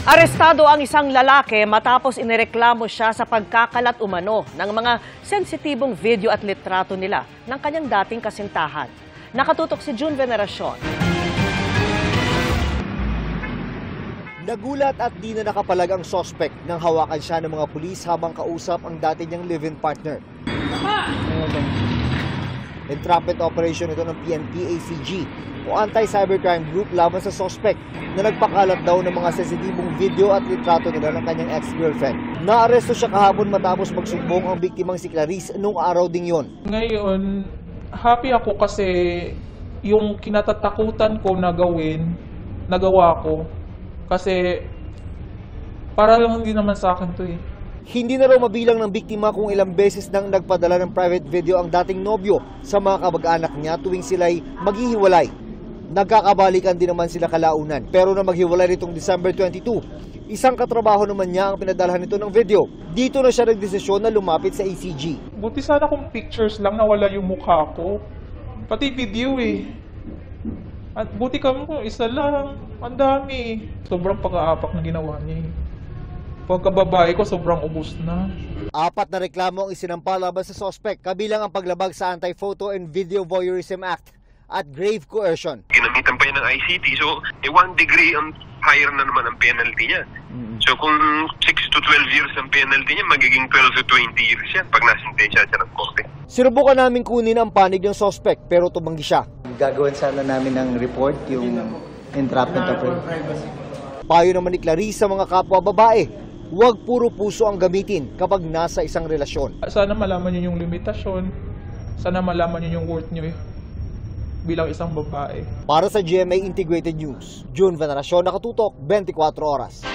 Arestado ang isang lalaki matapos inireklamo siya sa pagkakalat umano ng mga sensitibong video at litrato nila ng kanyang dating kasintahan. Nakatutok si June Veneracion. Nagulat at di na nakapalag ang suspect nang hawakan siya ng mga pulis habang kausap ang dati niyang live-in partner. Entrapment operation ito ng PNP-ACG o Anti-Cybercrime Group laban sa suspect na nagpakalat daw ng mga sensitibong video at litrato nila ng kanyang ex-girlfriend. Naaresto siya kahapon matapos magsumbong ang biktimang si Clarice noong araw ding yon. Ngayon, happy ako kasi yung kinatatakutan ko na gawin, nagawa ko. Kasi para lang hindi naman sa akin to eh. Hindi na raw mabilang ng biktima kung ilang beses nang nagpadala ng private video ang dating nobyo sa mga kamag-anak niya tuwing sila'y maghihiwalay. Nagkakabalikan din naman sila kalaunan. Pero na maghiwalay nitong December 22, isang katrabaho naman niya ang pinadalhan nito ng video. Dito na siya nagdesisyon na lumapit sa ACG. Buti sana kung pictures lang nawala yung mukha ko. Pati video eh. At buti kami kung isa lang. Ang dami. Sobrang pag-aapak na ginawa niya eh. Pagkababae ko sobrang ubos na. 4 na reklamo ang isinampa laban sa suspect, kabilang ang paglabag sa Anti-Photo and Video Voyeurism Act at grave coercion. Ginamitan pa yan ng ICT, so 1 degree ang higher na naman ang penalty niya. So kung 6 to 12 years ang penalty niya, magiging 12 to 20 years yan pag nasintensya siya ng korte. Sinubukan namin kunin ang panig ng suspect pero tumanggi siya. Gagawin sana namin ng report yung entrapment operation. Payo naman ni Clarice sa mga kapwa babae, huwag puro puso ang gamitin kapag nasa isang relasyon. Sana malaman niyo yung limitasyon. Sana malaman niyo yung worth niyo bilang isang babae. Para sa GMA Integrated News, June Veneracion, Nakatutok, 24 Oras.